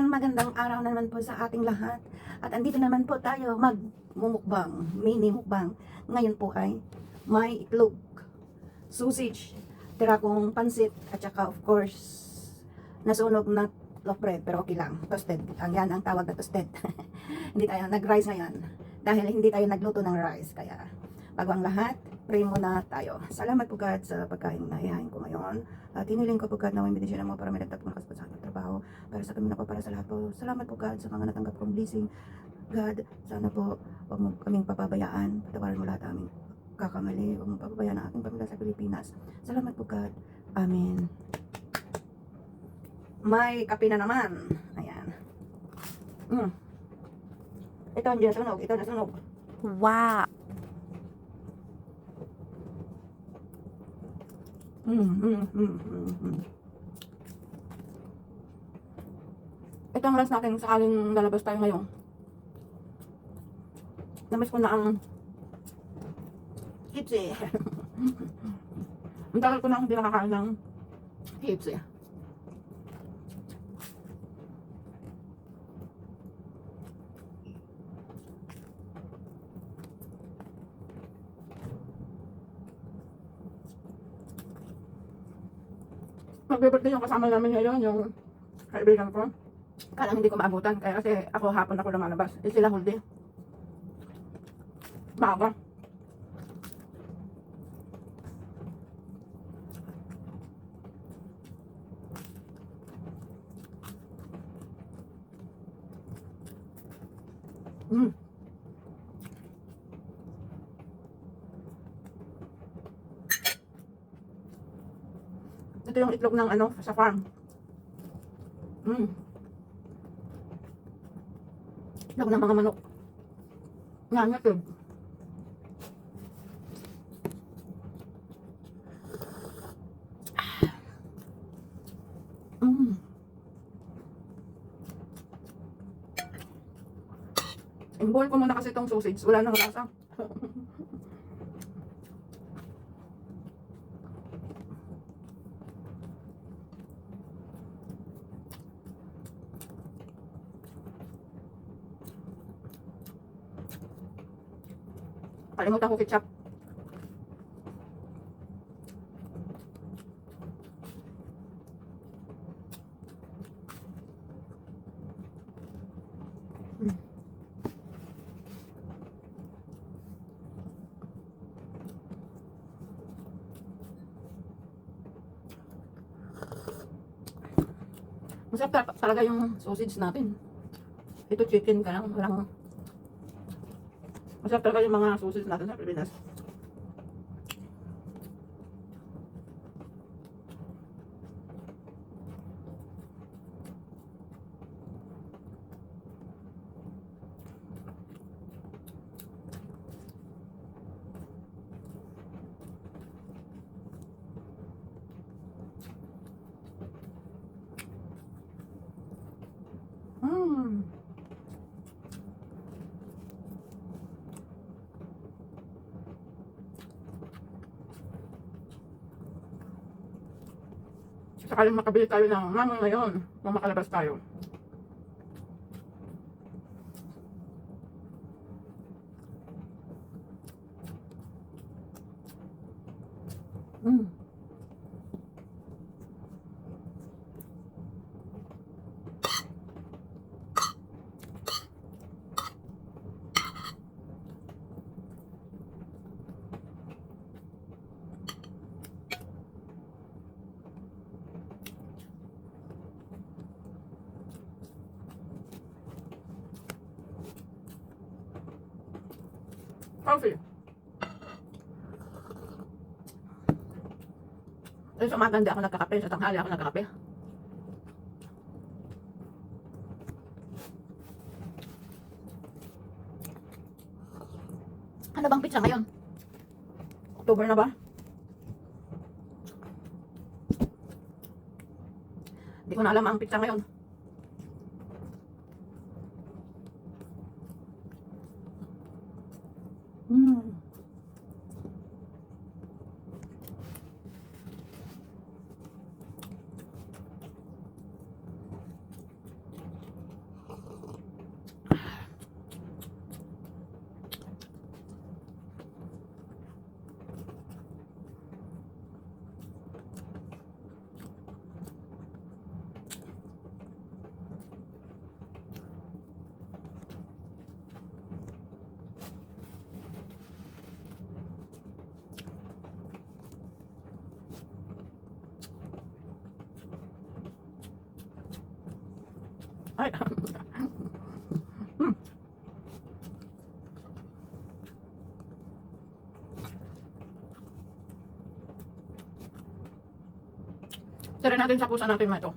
magandang araw na naman po sa ating lahat. At andito naman po tayo magmumukbang, mini mukbang. Ngayon po ay may itlog, sausage, tira kong pansit, at saka of course, nasunog na loaf bread, pero okay lang, toasted. Yan ang tawag na toasted. Hindi tayo nag-rice ngayon dahil hindi tayo nagluto ng rice. Kaya bago ang lahat, pray muna tayo. Salamat po God sa pagkain na ihain ko ngayon. At hiniling ko po God na may bendisyon mo para may dagdag po nakasapot sa ating trabaho. Para sa kami na po, para sa lahat po. Salamat po God sa mga natanggap kong blessing. God, sana po huwag mo kaming papabayaan. Patawarin mo lahat aming kakamali. Huwag mo papabayaan ang aking pamilya sa Pilipinas. Salamat po God. Amen. May kape na naman. Ayan. Ito hindi nasunog. Ito nasunog. Wow. Ito ang last natin sa aling lalabas tayo ngayon. Namiss ko na ang chips eh. Ang tagal ko na hindi nakakain ng chips eh. Mag-birthday yung kasama namin ngayon, yung kaibigan ko. Kala hindi ko maabutan, kaya kasi ako hapon ako lumalabas. Eh sila whole day. Maaga. Ito yung itlog ng ano, sa farm. Itlog ng mga manok. Nangatid. Imboil ko muna kasi itong sausage. Wala nang lasa. Kalimutan ko ketchup. Masarap talaga yung sausage natin. Ito chicken ka lang, walang. Masarap talaga yung mga sausage natin sa Pilipinas. Sakaling makabili tayo ng mamo ngayon, kung makalabas tayo. Coffee. Eh, sa umaga hindi ako nagkakape. Sa tanghali ako nagkakape. Ano bang pizza ngayon? October na ba? Hindi ko na alam ang pizza ngayon. Ay. Tira natin sa pusa natin ito.